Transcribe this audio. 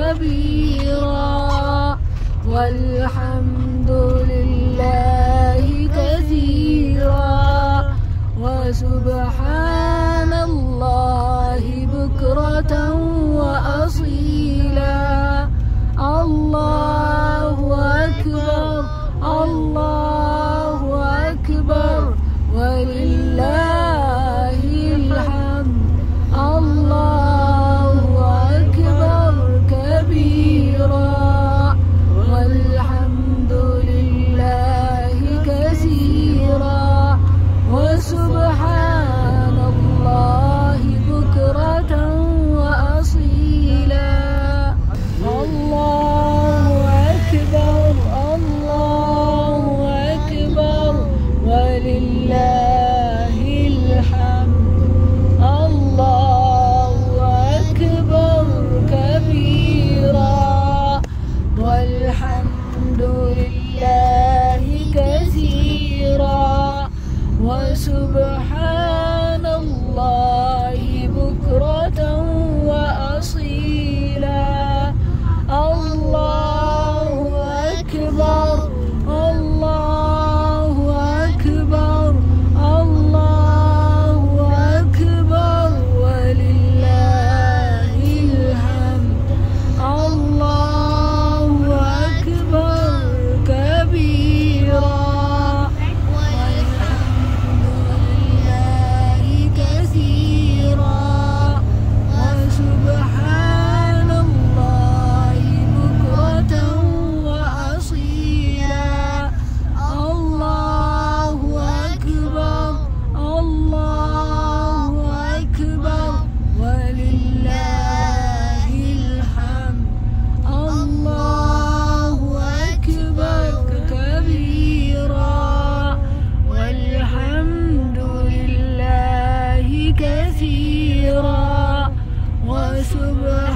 كبيرا والحمد لله كثيرا وسبحان الله بكرة وأصيلا. الله أكبر الله أكبر ولله الحمد. الله أكبر كبيرا والحمد لله كثيرا وسبحان الله بكرة وأصيلا. الله أكبر الله أكبر ولله الحمد. الله أكبر كبيرا والحمد لله كثيرا وسبحان الله بكرة وأصيلا. الله أكبر الله أكبر الله أكبر ولله الحمد. الله أكبر كبيرا والحمد لله كثيرا وسبحان الله بكرة وأصيلا. الله أكبر الله أكبر ولله الحمد. الله أكبر كبيرا والحمد لله كثيرا وسبحان